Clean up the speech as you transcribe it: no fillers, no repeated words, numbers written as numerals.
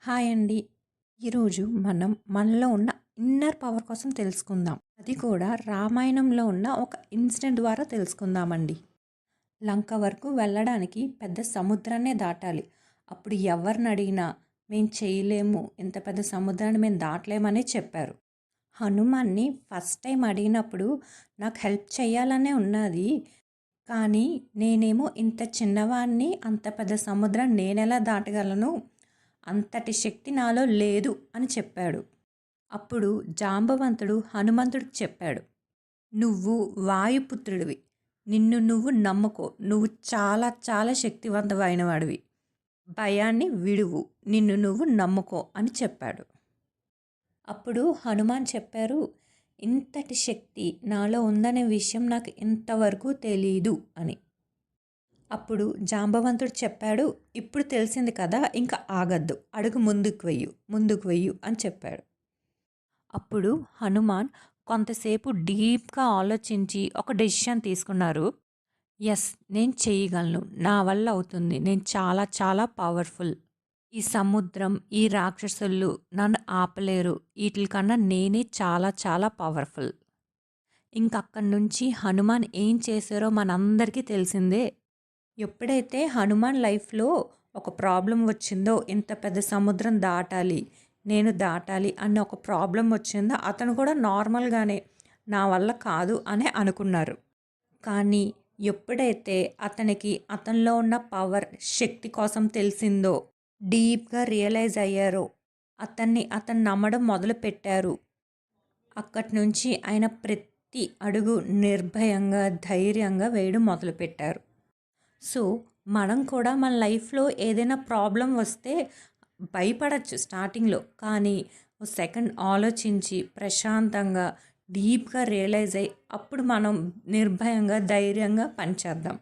Hi అండి. ఈరోజు మనం మనలో ఉన్న ఇన్నర్ పవర్ కోసం తెలుసుకుందాం. అది కూడా రామాయణంలో ఉన్న ఒక ఇన్సిడెంట్ ద్వారా తెలుసుకుందామండి. లంక వరకు వెళ్ళడానికి పెద్ద సముద్రాన్నే దాటాలి. అప్పుడు ఎవరిని అడిగినా మేము చేయలేము, ఇంత పెద్ద సముద్రాన్ని మేము దాటలేమని చెప్పారు. హనుమాన్ని ఫస్ట్ టైం అడిగినప్పుడు నాకు హెల్ప్ చేయాలనే ఉన్నది. కానీ నేనేమో ఇంత చిన్నవాడిని, అంత పెద్ద సముద్రం నేనెలా దాటగలను, అంతటి శక్తి నాలో లేదు అని చెప్పాడు. అప్పుడు జాంబవంతుడు హనుమంతుడికి చెప్పాడు, నువ్వు వాయుపుత్రుడివి, నిన్ను నువ్వు నమ్ముకో, నువ్వు చాలా చాలా శక్తివంతమైన వాడివి, భయాన్ని విడువు, నిన్ను నువ్వు నమ్ముకో అని చెప్పాడు. అప్పుడు హనుమాన్ చెప్పారు, ఇంతటి శక్తి నాలో ఉందనే విషయం నాకు ఇంతవరకు తెలీదు అని. అప్పుడు జాంబవంతుడు చెప్పాడు, ఇప్పుడు తెలిసింది కదా, ఇంకా ఆగద్దు, అడుగు ముందుకు వెయ్యు, ముందుకు వెయ్యు అని చెప్పాడు. అప్పుడు హనుమాన్ కొంతసేపు డీప్గా ఆలోచించి ఒక డెసిషన్ తీసుకున్నారు. ఎస్, నేను చేయగలను, నా వల్ల అవుతుంది, నేను చాలా చాలా పవర్ఫుల్, ఈ సముద్రం, ఈ రాక్షసులు నన్ను ఆపలేరు, వీటికన్నా నేనే చాలా చాలా పవర్ఫుల్. ఇంకక్కడి నుంచి హనుమాన్ ఏం చేశారో మనందరికీ తెలిసిందే. ఎప్పుడైతే హనుమాన్ లైఫ్లో ఒక ప్రాబ్లం వచ్చిందో, ఇంత పెద్ద సముద్రం దాటాలి, నేను దాటాలి అన్న ఒక ప్రాబ్లం వచ్చిందో, అతను కూడా నార్మల్గానే నా వల్ల కాదు అని అనుకున్నారు. కానీ ఎప్పుడైతే అతనికి అతనిలో ఉన్న పవర్, శక్తి కోసం తెలిసిందో, డీప్గా రియలైజ్ అయ్యారో, అతను నమ్మడం మొదలుపెట్టారు. అక్కడి నుంచి ఆయన ప్రతి అడుగు నిర్భయంగా, ధైర్యంగా వేయడం మొదలుపెట్టారు. సో మనం కూడా మన లైఫ్లో ఏదైనా ప్రాబ్లం వస్తే భయపడచ్చు స్టార్టింగ్లో, కానీ ఓ సెకండ్ ఆలోచించి ప్రశాంతంగా డీప్గా రియలైజ్ అయ్యి అప్పుడు మనం నిర్భయంగా ధైర్యంగా పనిచేద్దాం.